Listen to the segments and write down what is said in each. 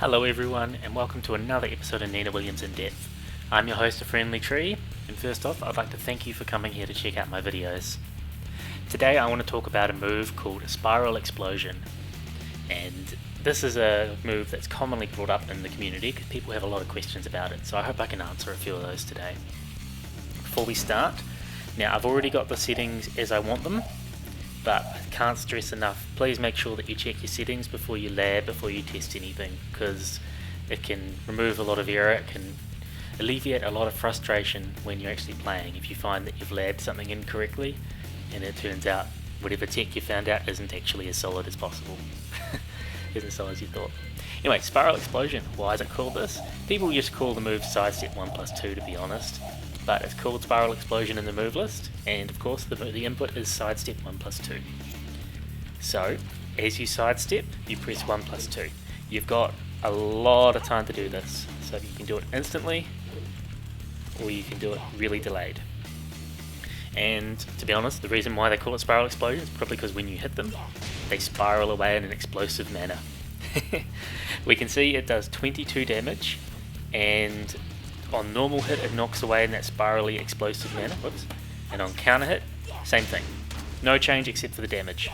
Hello everyone, and welcome to another episode of Nina Williams In Depth. I'm your host, A Friendly Tree, and first off, I'd like to thank you for coming here to check out my videos. Today I want to talk about a move called Spiral Explosion, and this is a move that's commonly brought up in the community because people have a lot of questions about it, so I hope I can answer a few of those today. Before we start, now I've already got the settings as I want them, but I can't stress enough, please make sure that you check your settings before you lab, before you test anything, because it can remove a lot of error, it can alleviate a lot of frustration when you're actually playing if you find that you've labbed something incorrectly and it turns out whatever tech you found out isn't actually as solid as possible. Isn't as solid as you thought. Anyway, Spiral Explosion, why is it called this? People just call the move sidestep 1+2 to be honest. But it's called Spiral Explosion in the move list, and of course the input is sidestep 1+2. So, as you sidestep, you press 1+2. You've got a lot of time to do this, so you can do it instantly, or you can do it really delayed. And to be honest, the reason why they call it Spiral Explosion is probably because when you hit them, they spiral away in an explosive manner. We can see it does 22 damage, and on normal hit it knocks away in that spirally explosive manner, whoops, and on counter hit, same thing. No change except for the damage.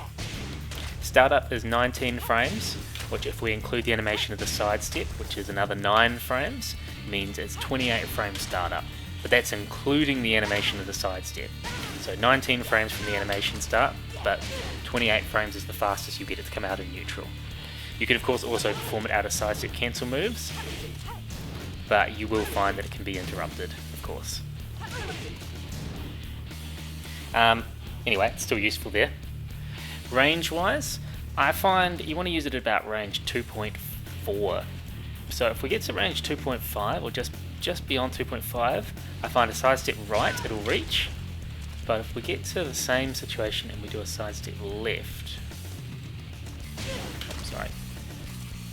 Startup is 19 frames, which if we include the animation of the sidestep, which is another 9 frames, means it's 28 frames startup. But that's including the animation of the sidestep. So 19 frames from the animation start, but 28 frames is the fastest you get it to come out in neutral. You can of course also perform it out of sidestep cancel moves, but you will find that it can be interrupted, of course. Anyway, it's still useful there. Range-wise, I find you want to use it at about range 2.4. So if we get to range 2.5, or just beyond 2.5, I find a sidestep right, it'll reach. But if we get to the same situation and we do a sidestep left,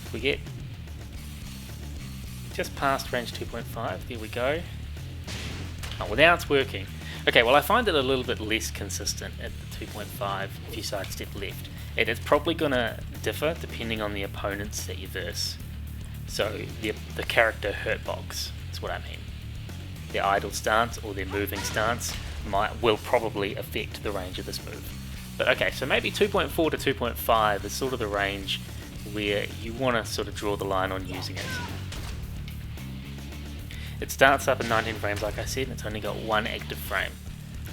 if we get just past range 2.5, there we go. Oh, well now it's working. Okay, well I find it a little bit less consistent at the 2.5 if you sidestep left. And it's probably going to differ depending on the opponents that you verse. So the character hurt box is what I mean. Their idle stance or their moving stance will probably affect the range of this move. But okay, so maybe 2.4 to 2.5 is sort of the range where you want to sort of draw the line on using it. It starts up in 19 frames like I said, and it's only got one active frame.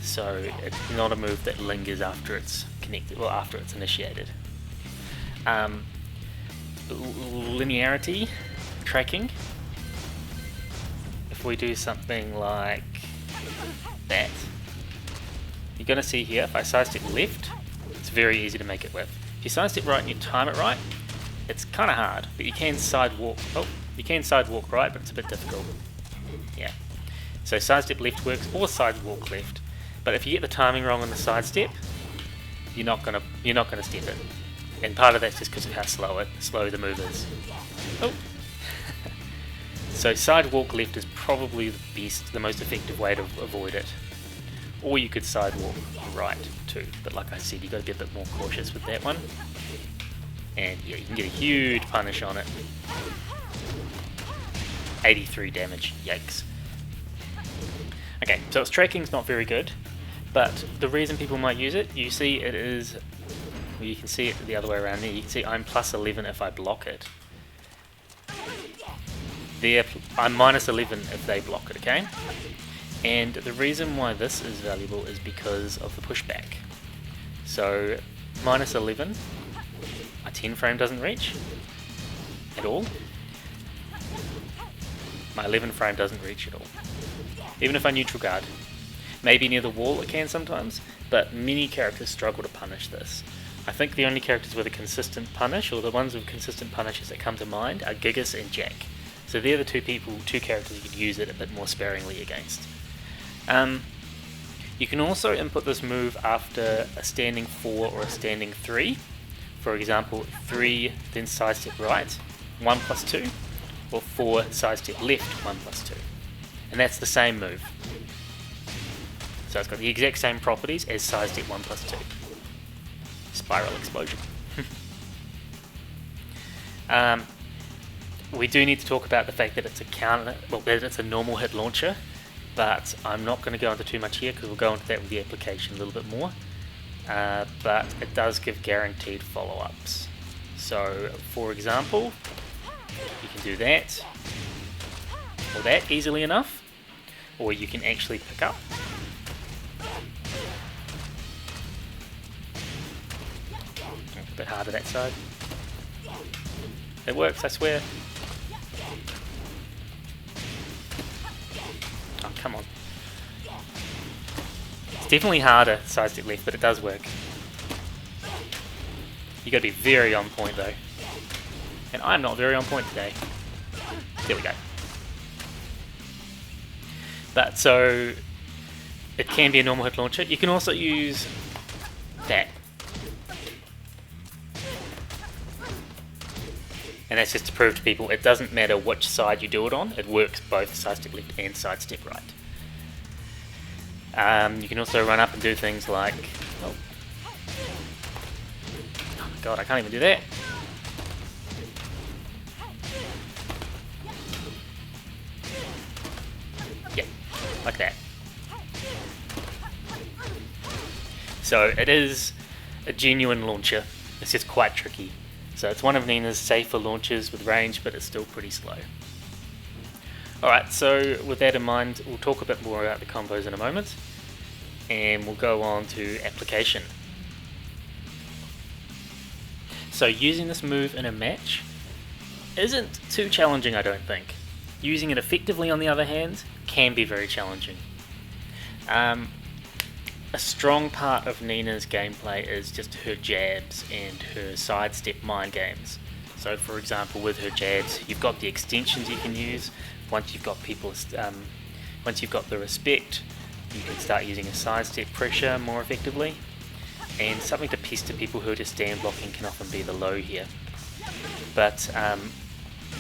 So it's not a move that lingers after it's connected, or after it's initiated. Linearity, tracking. If we do something like that, you're going to see here, if I sidestep left, it's very easy to make it with. If you sidestep right and you time it right, it's kind of hard, but you can sidewalk. Oh, you can sidewalk right, but it's a bit difficult. Yeah. So sidestep left works, or sidewalk left. But if you get the timing wrong on the sidestep, you're not gonna step it. And part of that's just because of how slow the move is. Oh. So sidewalk left is probably the most effective way to avoid it. Or you could sidewalk right too, but like I said, you've got to be a bit more cautious with that one. And yeah, you can get a huge punish on it. 83 damage, yikes. Okay, so its tracking's not very good, but the reason people might use it, you see it is, well, you can see it the other way around there, you can see I'm plus 11 if I block it. There, I'm minus 11 if they block it, okay? And the reason why this is valuable is because of the pushback. So, minus 11, a 10 frame doesn't reach at all. My 11 frame doesn't reach at all. Even if I neutral guard. Maybe near the wall it can sometimes, but many characters struggle to punish this. I think the only characters with a consistent punish, or the ones with consistent punishes that come to mind, are Gigas and Jack. So they're the two characters you could use it a bit more sparingly against. You can also input this move after a standing 4 or a standing 3. For example, 3 then sidestep right, 1+2, or 4 sidestep left, 1+2. And that's the same move. So it's got the exact same properties as sidestep 1+2. Spiral Explosion. we do need to talk about the fact that it's that it's a normal hit launcher, but I'm not going to go into too much here because we'll go into that with the application a little bit more. But it does give guaranteed follow-ups. So, for example, you can do that, or that easily enough, or you can actually pick up. A bit harder that side. It works, I swear. Oh, come on. It's definitely harder sidestep left, but it does work. You gotta be very on point though. And I'm not very on point today. There we go. But so it can be a normal hit launcher. You can also use that. And that's just to prove to people it doesn't matter which side you do it on, it works both sidestep left and sidestep right. You can also run up and do things like, oh my god, I can't even do that. Yeah, like that. So it is a genuine launcher, it's just quite tricky. So it's one of Nina's safer launchers with range, but it's still pretty slow. Alright, so with that in mind, we'll talk a bit more about the combos in a moment, and we'll go on to application. So using this move in a match isn't too challenging, I don't think. Using it effectively, on the other hand, can be very challenging. A strong part of Nina's gameplay is just her jabs and her sidestep mind games. So for example, with her jabs, you've got the extensions you can use. Once you've got once you've got the respect, you can start using a sidestep pressure more effectively. And something to pester people who are just stand blocking can often be the low here. But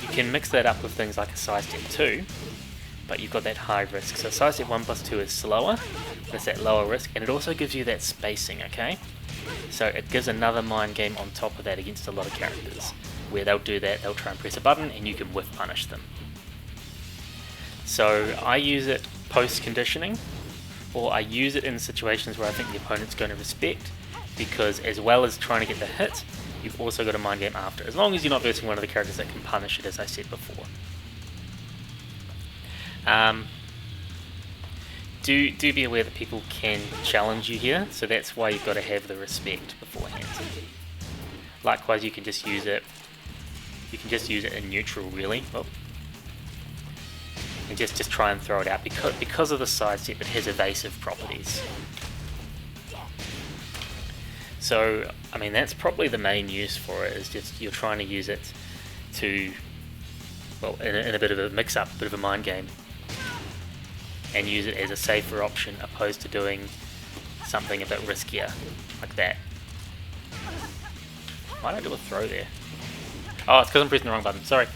you can mix that up with things like a sidestep 2, but you've got that high risk. So sidestep 1+2 is slower, it's that lower risk, and it also gives you that spacing, okay? So it gives another mind game on top of that against a lot of characters, where they'll do that, they'll try and press a button and you can whiff punish them. So I use it post conditioning, or I use it in situations where I think the opponent's going to respect, because as well as trying to get the hit, you've also got a mind game after, as long as you're not versing one of the characters that can punish it, as I said before. Do be aware that people can challenge you here, so that's why you've got to have the respect beforehand. Likewise, you can just use it in neutral, really. Oh. And just try and throw it out, because of the sidestep, it has evasive properties. So, I mean, that's probably the main use for it, is just you're trying to use it to, well, in a bit of a mix-up, a bit of a mind game, and use it as a safer option opposed to doing something a bit riskier, like that. Why don't I do a throw there? Oh, it's because I'm pressing the wrong button, sorry.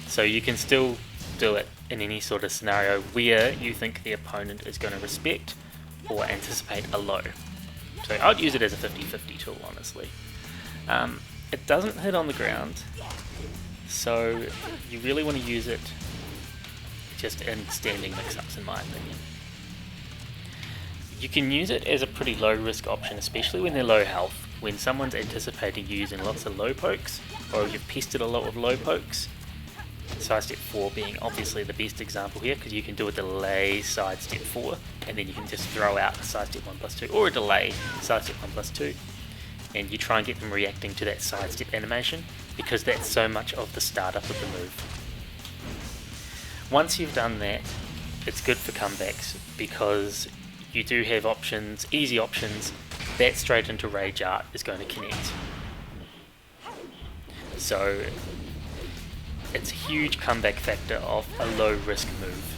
So you can still do it in any sort of scenario where you think the opponent is going to respect or anticipate a low. So I'd use it as a 50-50 tool, honestly. It doesn't hit on the ground, so you really want to use it just in standing mix-ups, in my opinion. You can use it as a pretty low risk option, especially when they're low health. When someone's anticipating using lots of low pokes, or you've pested a lot of low pokes, sidestep 4 being obviously the best example here, because you can do a delay sidestep 4, and then you can just throw out a sidestep 1+2, or a delay sidestep 1+2, and you try and get them reacting to that sidestep animation, because that's so much of the startup of the move. Once you've done that, it's good for comebacks, because you do have options, easy options, that straight into Rage Art is going to connect. So it's a huge comeback factor of a low risk move.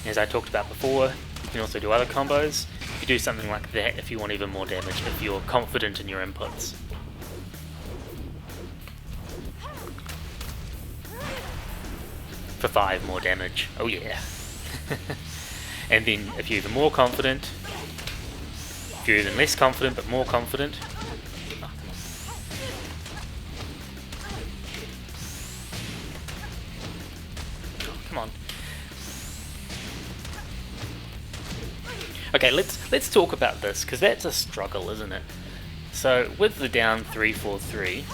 As I talked about before, you can also do other combos. You can do something like that if you want even more damage, if you're confident in your inputs. For 5 more damage, oh yeah. And then if you're even more confident, if you're even less confident but more confident, Okay, let's talk about this, because that's a struggle, isn't it? So with the down 3, 4, 3,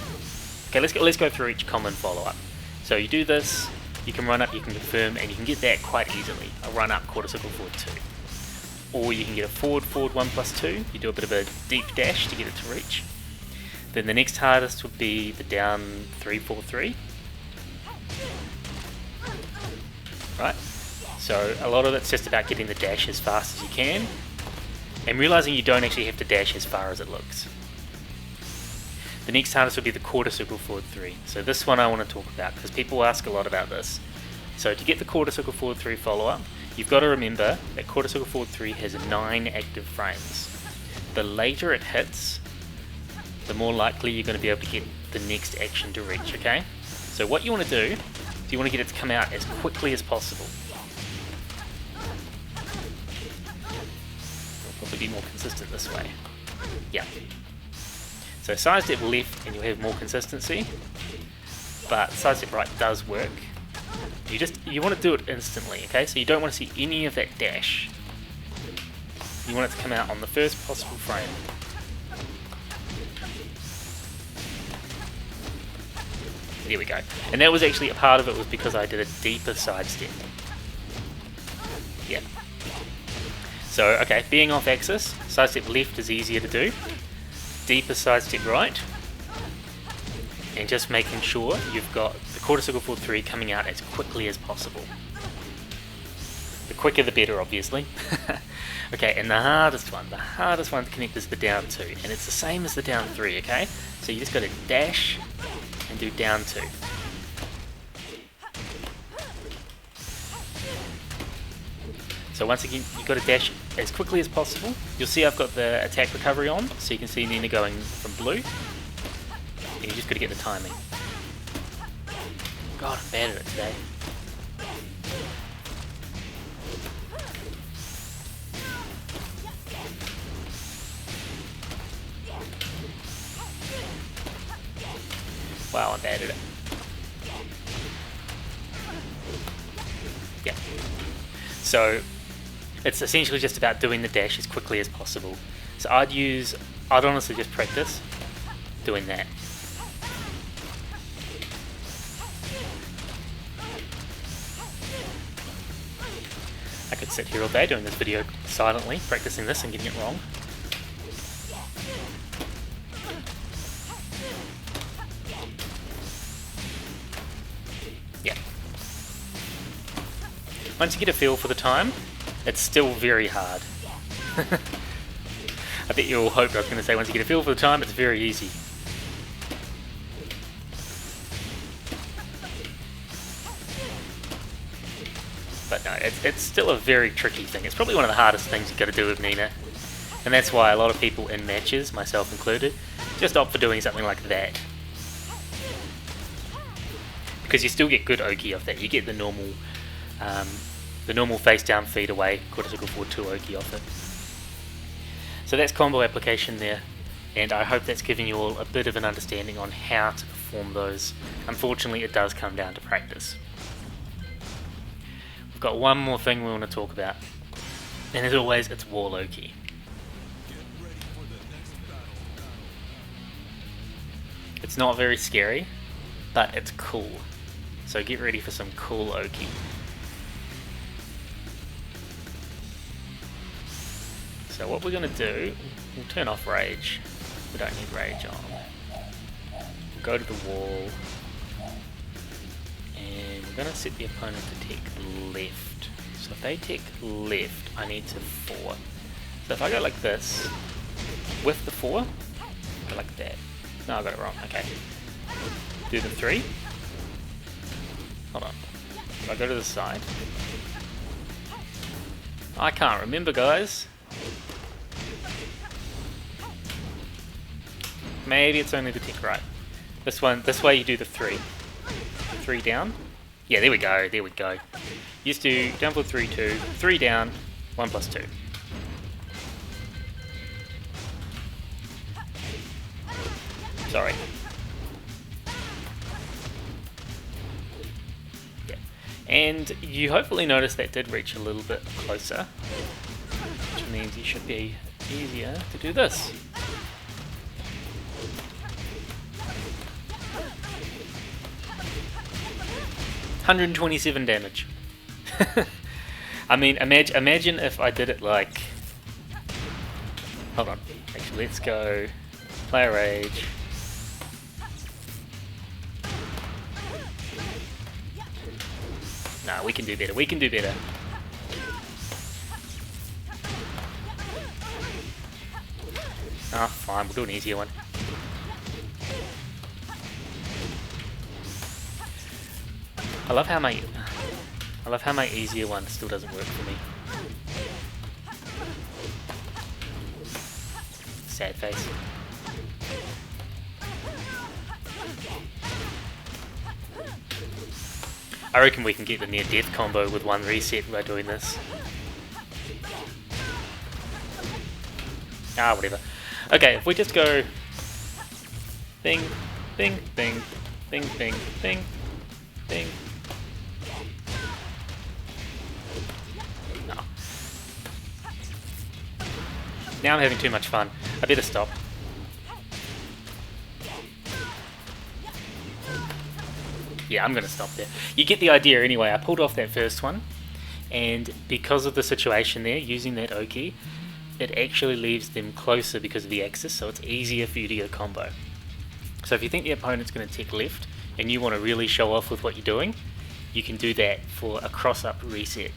okay, let's go through each common follow-up. So you do this, you can run up, you can confirm, and you can get that quite easily. A run up, quarter circle, forward 2. Or you can get a forward 1+2, you do a bit of a deep dash to get it to reach. Then the next hardest would be the down 3, 4, 3. Right? So a lot of it's just about getting the dash as fast as you can, and realizing you don't actually have to dash as far as it looks. The next hardest would be the quarter circle forward 3. So this one I want to talk about, because people ask a lot about this. So to get the quarter circle forward 3 follow-up, you've got to remember that quarter circle forward 3 has 9 active frames. The later it hits, the more likely you're going to be able to get the next action to reach, okay? So what you want to do is you want to get it to come out as quickly as possible. It'll probably be more consistent this way. Yeah. So sidestep left and you'll have more consistency, but sidestep right does work. You want to do it instantly, okay? So you don't want to see any of that dash. You want it to come out on the first possible frame. There we go. And that was actually a part of it was because I did a deeper sidestep. Yeah. So, okay, being off axis, sidestep left is easier to do. Deeper sidestep right. And just making sure you've got the quarter circle forward 3 coming out as quickly as possible. The quicker the better, obviously. Okay, and the hardest one to connect is the down 2. And it's the same as the down 3, okay? So you just got to dash and do down 2. So once again, you've got to dash as quickly as possible. You'll see I've got the attack recovery on, so you can see Nina going from blue. And you just got to get the timing. God, I'm bad at it today. Wow, I'm bad at it. Yeah. So it's essentially just about doing the dash as quickly as possible. So I'd honestly just practice doing that. I could sit here all day doing this video silently, practicing this and getting it wrong. Yeah. Once you get a feel for the time, it's still very hard. I bet you all hoped I was going to say once you get a feel for the time, it's very easy. But no, it's still a very tricky thing. It's probably one of the hardest things you've got to do with Nina. And that's why a lot of people in matches, myself included, just opt for doing something like that. Because you still get good Oki off that. You get the normal face down feed away, quarter circle forward 2 Oki off it. So that's combo application there. And I hope that's giving you all a bit of an understanding on how to perform those. Unfortunately, it does come down to practice. We've got one more thing we want to talk about, and as always, it's wall Oki. It's not very scary, but it's cool. So get ready for some cool Oki. So what we're going to do, we'll turn off rage. We don't need rage on. We'll go to the wall. And we're going to set the opponent to tick left. So if they tick left, I need to 4. So if I go like this, with the 4, go like that. No, I got it wrong. Okay. Do the 3. Hold on. If I go to the side. I can't remember, guys. Maybe it's only the tick right. This way you do the 3. 3 down. Yeah, there we go, there we go. Used to down forward 3, 2, 3 down, 1+2. Sorry. Yeah. And you hopefully noticed that did reach a little bit closer. which means it should be easier to do this. $127 damage. I mean, imagine if I did it like... Hold on, actually let's go player rage. Nah, we can do better, we can do better. Ah, fine, we'll do an easier one. I love how my easier one still doesn't work for me. Sad face. I reckon we can get the near death combo with one reset by doing this. Ah, whatever. Okay, if we just go bing, bing, bing, bing, bing, bing, bing. No. Now I'm having too much fun. I better stop. Yeah, I'm gonna stop there. You get the idea anyway. I pulled off that first one, and because of the situation there, using that Oki, it actually leaves them closer because of the axis, so it's easier for you to get a combo. So if you think the opponent's going to tick left, and you want to really show off with what you're doing, you can do that for a cross-up reset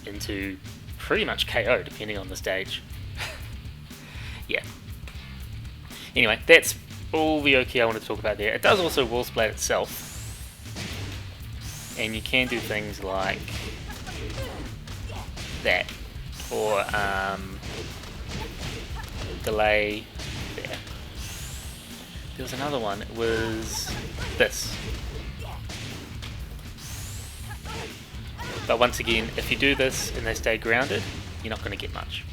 into pretty much KO, depending on the stage. Yeah. Anyway, that's all the Oki I want to talk about there. It does also wall splat itself, and you can do things like that, or delay there. There was another one, it was this. But once again, if you do this and they stay grounded, you're not going to get much.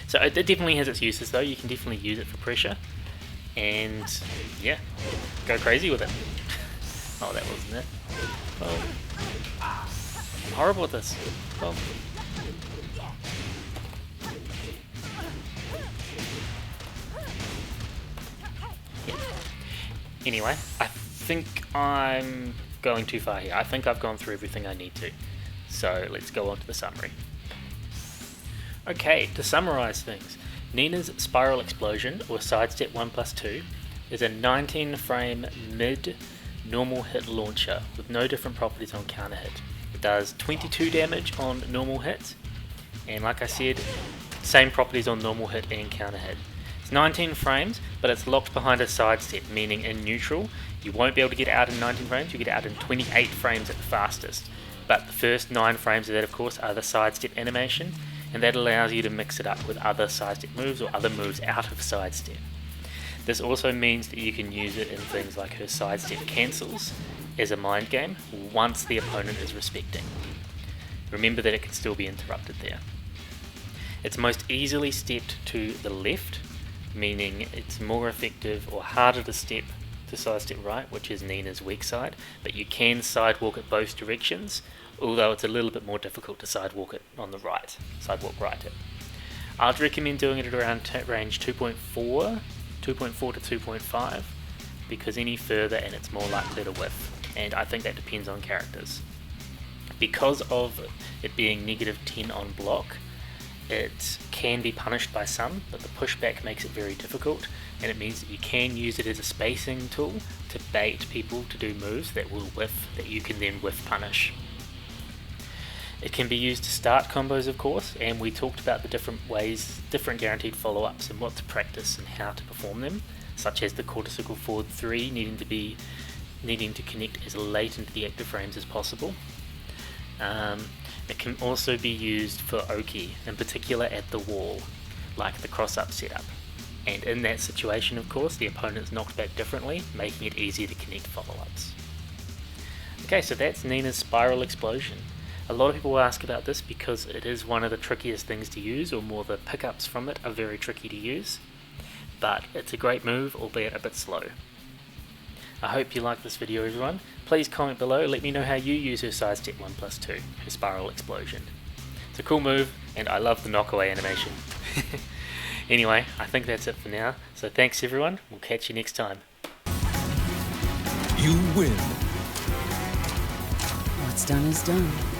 So it definitely has its uses though. You can definitely use it for pressure, and yeah, go crazy with it. Oh, that wasn't it. Oh. I'm horrible at this. Oh. Yeah. Anyway, I think I'm going too far here. I think I've gone through everything I need to. So let's go on to the summary. Okay, to summarize things, Nina's Spiral Explosion, or Sidestep 1+2, is a 19 frame mid normal hit launcher with no different properties on counter hit. It does 22 damage on normal hit, and like I said, same properties on normal hit and counter hit. It's 19 frames, but it's locked behind a sidestep, meaning in neutral you won't be able to get it out in 19 frames, you get it out in 28 frames at the fastest. But the first 9 frames of that, of course, are the sidestep animation, and that allows you to mix it up with other sidestep moves or other moves out of sidestep. This also means that you can use it in things like her sidestep cancels as a mind game once the opponent is respecting. Remember that it can still be interrupted there. It's most easily stepped to the left, meaning it's more effective or harder to step to sidestep right, which is Nina's weak side, but you can sidewalk it both directions, although it's a little bit more difficult to sidewalk it on the right, sidewalk right it. I'd recommend doing it at around range 2.4 to 2.5, because any further and it's more likely to whiff, and I think that depends on characters. Because of it being -10 on block, it can be punished by some, but the pushback makes it very difficult, and it means that you can use it as a spacing tool to bait people to do moves that will whiff, that you can then whiff punish. It can be used to start combos, of course, and we talked about the different ways, different guaranteed follow-ups and what to practice and how to perform them, such as the quarter circle forward 3 needing to connect as late into the active frames as possible. It can also be used for Oki, in particular at the wall, like the cross-up setup. And in that situation, of course, the opponent's knocked back differently, making it easier to connect follow-ups. Okay, so that's Nina's Spiral Explosion. A lot of people ask about this because it is one of the trickiest things to use, or more the pickups from it are very tricky to use, but it's a great move, albeit a bit slow. I hope you liked this video, everyone. Please comment below, let me know how you use her Sidestep 1+2, her Spiral Explosion. It's a cool move, and I love the knockaway animation. Anyway, I think that's it for now, so thanks everyone, we'll catch you next time. You win. What's done is done.